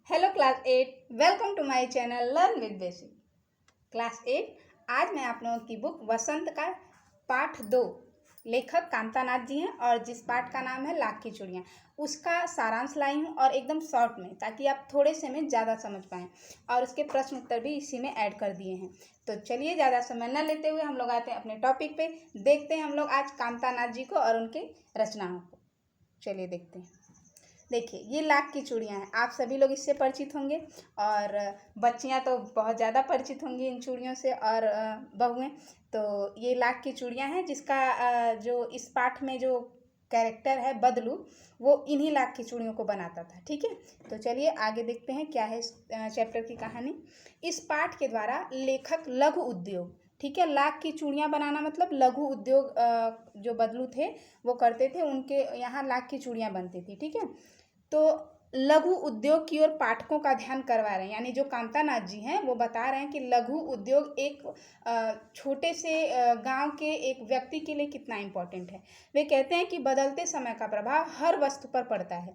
Hello class 8, welcome to my channel learn with basic. Class 8, आज मैं आप लोगों की बुक वसंत का पाठ 2 लेखक कांतानाथ जी हैं और जिस पाठ का नाम है लाख की चूड़ियाँ, उसका सारांश लाई हूँ और एकदम शॉर्ट में, ताकि आप थोड़े से में ज़्यादा समझ पाएँ। और उसके प्रश्न उत्तर भी इसी में ऐड कर दिए हैं। तो चलिए ज़्यादा समय न लेते हुए हम लोग आते हैं अपने टॉपिक पे। देखते हैं हम लोग आज कांतानाथ जी को और उनके रचनाओं को। चलिए देखते हैं। देखिए, ये लाख की चूड़ियाँ हैं। आप सभी लोग इससे परिचित होंगे और बच्चियाँ तो बहुत ज़्यादा परिचित होंगी इन चूड़ियों से और बहुएँ। तो ये लाख की चूड़ियाँ हैं जिसका जो इस पाठ में जो कैरेक्टर है बदलू, वो इन्हीं लाख की चूड़ियों को बनाता था। ठीक है, तो चलिए आगे देखते हैं क्या है इस चैप्टर की कहानी। इस पाठ के द्वारा लेखक लघु उद्योग, ठीक है, लाख की चूड़ियाँ बनाना मतलब लघु उद्योग जो बदलू थे वो करते थे, उनके यहाँ लाख की चूड़ियाँ बनती थी। ठीक है, तो लघु उद्योग की ओर पाठकों का ध्यान करवा रहे हैं, यानी जो कांतानाथ जी हैं वो बता रहे हैं कि लघु उद्योग एक छोटे से गांव के एक व्यक्ति के लिए कितना इम्पोर्टेंट है। वे कहते हैं कि बदलते समय का प्रभाव हर वस्तु पर पड़ता है।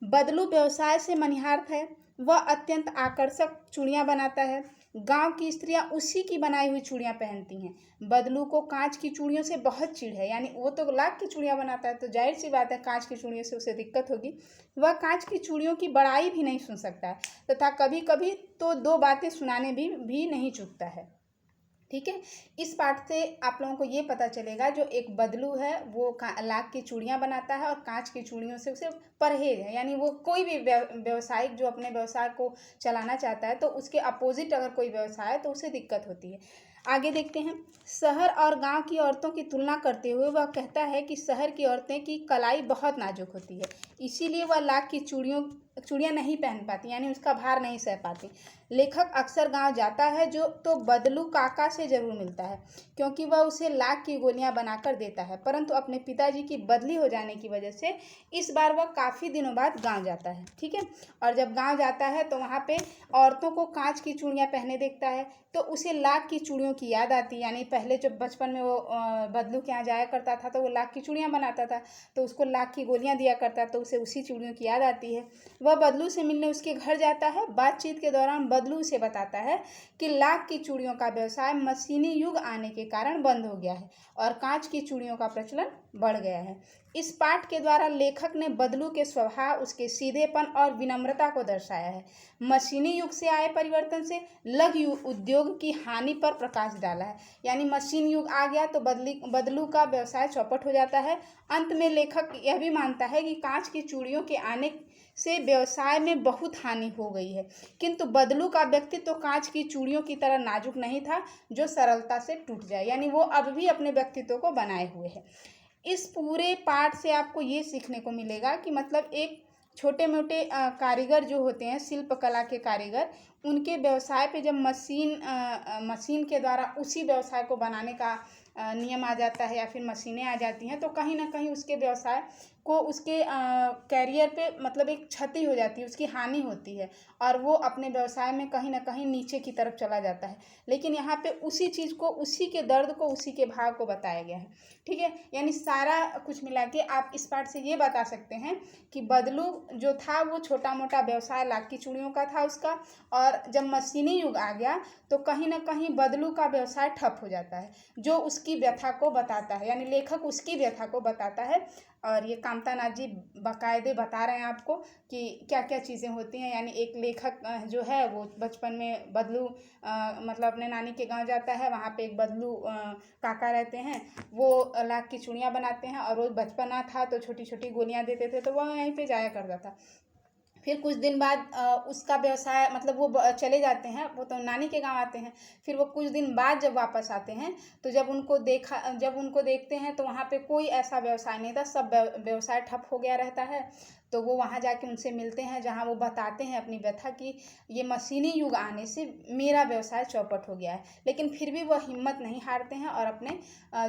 बदलू व्यवसाय से मनिहार्थ है, वह अत्यंत आकर्षक चूड़ियाँ बनाता है। गांव की स्त्रियां उसी की बनाई हुई चूड़ियाँ पहनती हैं। बदलू को कांच की चूड़ियों से बहुत चिढ़ है, यानी वो तो लाख की चूड़ियाँ बनाता है तो जाहिर सी बात है कांच की चूड़ियों से उसे दिक्कत होगी। वह कांच की चूड़ियों की बड़ाई भी नहीं सुन सकता है तथा कभी कभी तो दो बातें सुनाने भी नहीं चूकता है। ठीक है, इस पाठ से आप लोगों को ये पता चलेगा जो एक बदलू है वो लाख की चूड़ियाँ बनाता है और कांच की चूड़ियों से उसे परहेज है, यानी वो कोई भी व्यवसायिक जो अपने व्यवसाय को चलाना चाहता है तो उसके अपोजिट अगर कोई व्यवसाय है तो उसे दिक्कत होती है। आगे देखते हैं। शहर और गांव की औरतों की तुलना करते हुए वह कहता है कि शहर की औरतें की कलाई बहुत नाजुक होती है, इसीलिए वह लाख की चूड़ियाँ नहीं पहन पाती, यानी उसका भार नहीं सह पाती। लेखक अक्सर गांव जाता है जो तो बदलू काका से जरूर मिलता है, क्योंकि वह उसे लाख की गोलियां बनाकर देता है, परंतु अपने पिताजी की बदली हो जाने की वजह से इस बार वह काफ़ी दिनों बाद गांव जाता है। ठीक है, और जब गांव जाता है तो वहाँ पे औरतों को कांच की चूड़ियाँ पहने देखता है तो उसे लाख की चूड़ियों की याद आती है। यानी पहले जब बचपन में वो बदलू के यहाँ जाया करता था तो वो लाख की चूड़ियाँ बनाता था, तो उसको लाख की गोलियाँ दिया करता, तो उसे उसी चूड़ियों की याद आती है। वह बदलू से मिलने उसके घर जाता है। बातचीत के दौरान बदलू उसे बताता है कि लाख की चूड़ियों का व्यवसाय मशीनी युग आने के कारण बंद हो गया है और कांच की चूड़ियों का प्रचलन बढ़ गया है। इस पाठ के द्वारा लेखक ने बदलू के स्वभाव, उसके सीधेपन और विनम्रता को दर्शाया है। मशीनी युग से आए परिवर्तन से लघु उद्योग की हानि पर प्रकाश डाला है, यानी मशीन युग आ गया तो बदलू का व्यवसाय चौपट हो जाता है। अंत में लेखक यह भी मानता है कि कांच की चूड़ियों के आने से व्यवसाय में बहुत हानि हो गई है, किंतु बदलू का व्यक्तित्व तो कांच की चूड़ियों की तरह नाजुक नहीं था जो सरलता से टूट जाए, यानी वो अब भी अपने व्यक्तित्व को बनाए हुए है। इस पूरे पाठ से आपको ये सीखने को मिलेगा कि मतलब एक छोटे मोटे कारीगर जो होते हैं, शिल्प कला के कारीगर, उनके व्यवसाय पे जब मशीन के द्वारा उसी व्यवसाय को बनाने का नियम आ जाता है या फिर मशीनें आ जाती हैं तो कहीं ना कहीं उसके व्यवसाय को, उसके कैरियर पे मतलब एक क्षति हो जाती है, उसकी हानि होती है और वो अपने व्यवसाय में कहीं ना कहीं नीचे की तरफ चला जाता है। लेकिन यहाँ पे उसी चीज़ को, उसी के दर्द को, उसी के भाव को बताया गया है। ठीक है, यानी सारा कुछ मिला के आप इस पाठ से ये बता सकते हैं कि बदलू जो था वो छोटा मोटा व्यवसाय लाख की चूड़ियों का था उसका, और जब मशीनी युग आ गया तो कहीं ना कहीं बदलू का व्यवसाय ठप हो जाता है, जो उसकी व्यथा को बताता है, यानी लेखक उसकी व्यथा को बताता है। और ये कांतानाथ जी बाकायदे बता रहे हैं आपको कि क्या क्या चीज़ें होती हैं। यानी एक लेखक जो है वो बचपन में बदलू मतलब अपने नानी के गांव जाता है, वहाँ पे एक बदलू काका रहते हैं, वो लाख की चूड़ियाँ बनाते हैं और रोज़ बचपना था तो छोटी छोटी गोलियाँ देते थे तो वह यहीं पे जाया करता था। फिर कुछ दिन बाद उसका व्यवसाय मतलब वो चले जाते हैं, वो तो नानी के गांव आते हैं। फिर वो कुछ दिन बाद जब वापस आते हैं तो जब उनको देखते हैं तो वहाँ पे कोई ऐसा व्यवसाय नहीं था, सब व्यवसाय ठप हो गया रहता है। तो वो वहाँ जाके उनसे मिलते हैं, जहाँ वो बताते हैं अपनी व्यथा कि ये मशीनी युग आने से मेरा व्यवसाय चौपट हो गया है। लेकिन फिर भी वह हिम्मत नहीं हारते हैं और अपने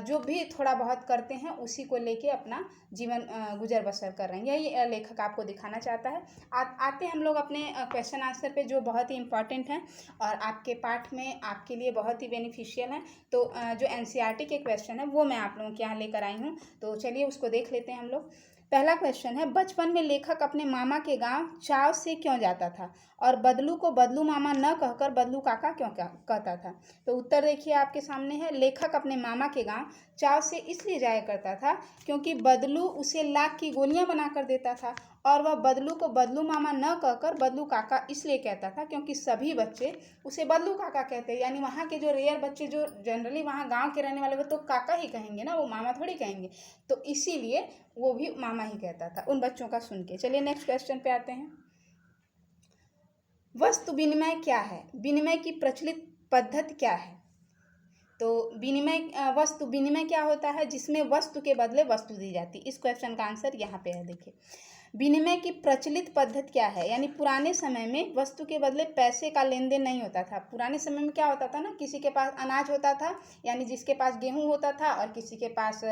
जो भी थोड़ा बहुत करते हैं उसी को लेके अपना जीवन गुजर बसर कर रहे हैं। यही लेखक आपको दिखाना चाहता है। आते हैं हम लोग अपने क्वेश्चन आंसर पे, जो बहुत ही इंपॉर्टेंट हैं और आपके पाठ में आपके लिए बहुत ही बेनिफिशियल हैं। तो जो एनसीईआरटी के क्वेश्चन है वो मैं आप लोगों के यहाँ लेकर आई हूँ, तो चलिए उसको देख लेते हैं हम लोग। पहला क्वेश्चन है, बचपन में लेखक अपने मामा के गांव चाव से क्यों जाता था और बदलू को बदलू मामा न कहकर बदलू काका क्यों कहता था। तो उत्तर देखिए आपके सामने है, लेखक अपने मामा के गांव चाव से इसलिए जाया करता था क्योंकि बदलू उसे लाख की गोलियां बना कर देता था, और वह बदलू को बदलू मामा न कहकर बदलू काका इसलिए कहता था क्योंकि सभी बच्चे उसे बदलू काका कहते हैं। यानी वहाँ के जो रेयर बच्चे जो जनरली वहाँ गांव के रहने वाले वो तो काका ही कहेंगे ना, वो मामा थोड़ी कहेंगे, तो इसीलिए वो भी मामा ही कहता था उन बच्चों का सुन के। चलिए नेक्स्ट क्वेश्चन पे आते हैं। वस्तु विनिमय क्या है? विनिमय की प्रचलित पद्धति क्या है? तो वस्तु विनिमय क्या होता है? जिसमें वस्तु के बदले वस्तु दी जाती। इस क्वेश्चन का आंसर यहाँ पे है, देखिए विनिमय की प्रचलित पद्धति क्या है, यानी पुराने समय में वस्तु के बदले पैसे का लेन देन नहीं होता था। पुराने समय में क्या होता था ना, किसी के पास अनाज होता था, यानी जिसके पास गेहूं होता था और किसी के पास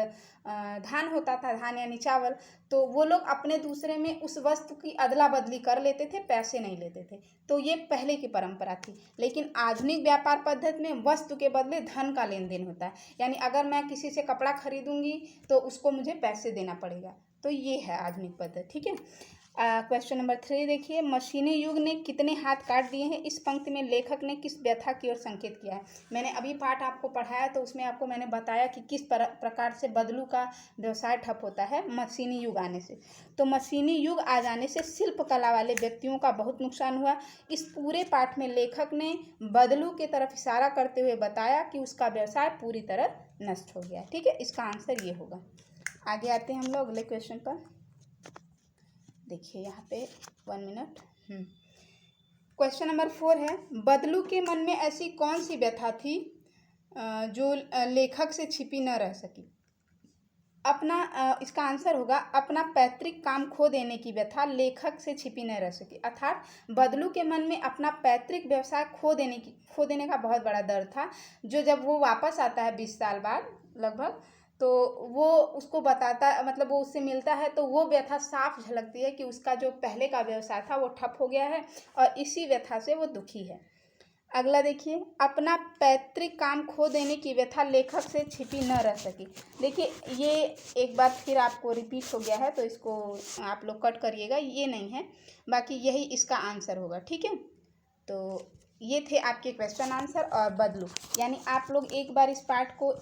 धान होता था, धान यानी चावल, तो वो लोग अपने दूसरे में उस वस्तु की अदला बदली कर लेते थे, पैसे नहीं लेते थे। तो ये पहले की परंपरा थी। लेकिन आधुनिक व्यापार पद्धति में वस्तु के बदले धन का लेन देन होता है, यानी अगर मैं किसी से कपड़ा खरीदूंगी तो उसको मुझे पैसे देना पड़ेगा। तो ये है आधुनिक पद्धति, ठीक है। क्वेश्चन नंबर 3 देखिए, मशीनी युग ने कितने हाथ काट दिए हैं? इस पंक्ति में लेखक ने किस व्यथा की ओर संकेत किया है? मैंने अभी पाठ आपको पढ़ाया तो उसमें आपको मैंने बताया कि किस प्रकार से बदलू का व्यवसाय ठप होता है मशीनी युग आने से। तो मशीनी युग आ जाने से शिल्प कला वाले व्यक्तियों का बहुत नुकसान हुआ। इस पूरे पाठ में लेखक ने बदलू की तरफ इशारा करते हुए बताया कि उसका व्यवसाय पूरी तरह नष्ट हो गया, ठीक है। इसका आंसर ये होगा। आगे आते हैं हम लोग अगले क्वेश्चन पर। देखिए यहाँ पे 1 मिनट। क्वेश्चन नंबर 4 है, बदलू के मन में ऐसी कौन सी व्यथा थी जो लेखक से छिपी न रह सकी? इसका आंसर होगा, अपना पैतृक काम खो देने की व्यथा लेखक से छिपी न रह सकी। अर्थात बदलू के मन में अपना पैतृक व्यवसाय खो देने का बहुत बड़ा डर था, जो जब वो वापस आता है 20 साल बाद लगभग, तो वो उसको बताता, मतलब वो उससे मिलता है तो वो व्यथा साफ झलकती है कि उसका जो पहले का व्यवसाय था वो ठप हो गया है और इसी व्यथा से वो दुखी है। अगला देखिए, अपना पैतृक काम खो देने की व्यथा लेखक से छिपी न रह सकी। देखिए ये एक बार फिर आपको रिपीट हो गया है तो इसको आप लोग कट करिएगा, ये नहीं है, बाकी यही इसका आंसर होगा, ठीक है। तो ये थे आपके क्वेश्चन आंसर और बदलू, यानी आप लोग एक बार इस पार्ट को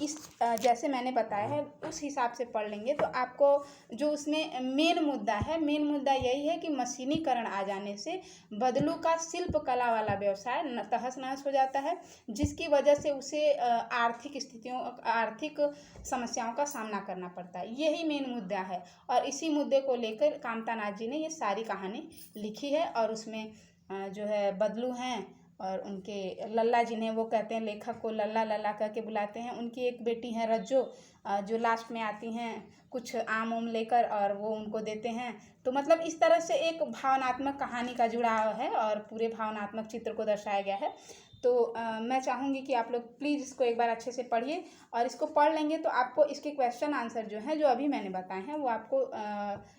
जैसे मैंने बताया है उस हिसाब से पढ़ लेंगे तो आपको जो उसमें मेन मुद्दा यही है कि मशीनीकरण आ जाने से बदलू का शिल्प कला वाला व्यवसाय तहस नहस हो जाता है, जिसकी वजह से उसे आर्थिक समस्याओं का सामना करना पड़ता है। यही मेन मुद्दा है और इसी मुद्दे को लेकर कामतानाथ जी ने ये सारी कहानी लिखी है। और उसमें जो है बदलू हैं और उनके लल्ला जिन्हें वो कहते हैं, लेखक को लल्ला लल्ला करके बुलाते हैं, उनकी एक बेटी है रज्जो, जो लास्ट में आती हैं कुछ आम उम लेकर और वो उनको देते हैं। तो मतलब इस तरह से एक भावनात्मक कहानी का जुड़ाव है और पूरे भावनात्मक चित्र को दर्शाया गया है। तो मैं चाहूँगी कि आप लोग प्लीज़ इसको एक बार अच्छे से पढ़िए और इसको पढ़ लेंगे तो आपको इसके क्वेश्चन आंसर जो हैं, जो अभी मैंने बताए हैं, वो आपको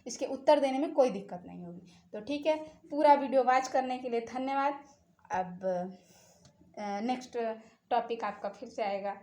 इसके उत्तर देने में कोई दिक्कत नहीं होगी। तो ठीक है, पूरा वीडियो वॉच करने के लिए धन्यवाद। अब नेक्स्ट टॉपिक आपका फिर से आएगा।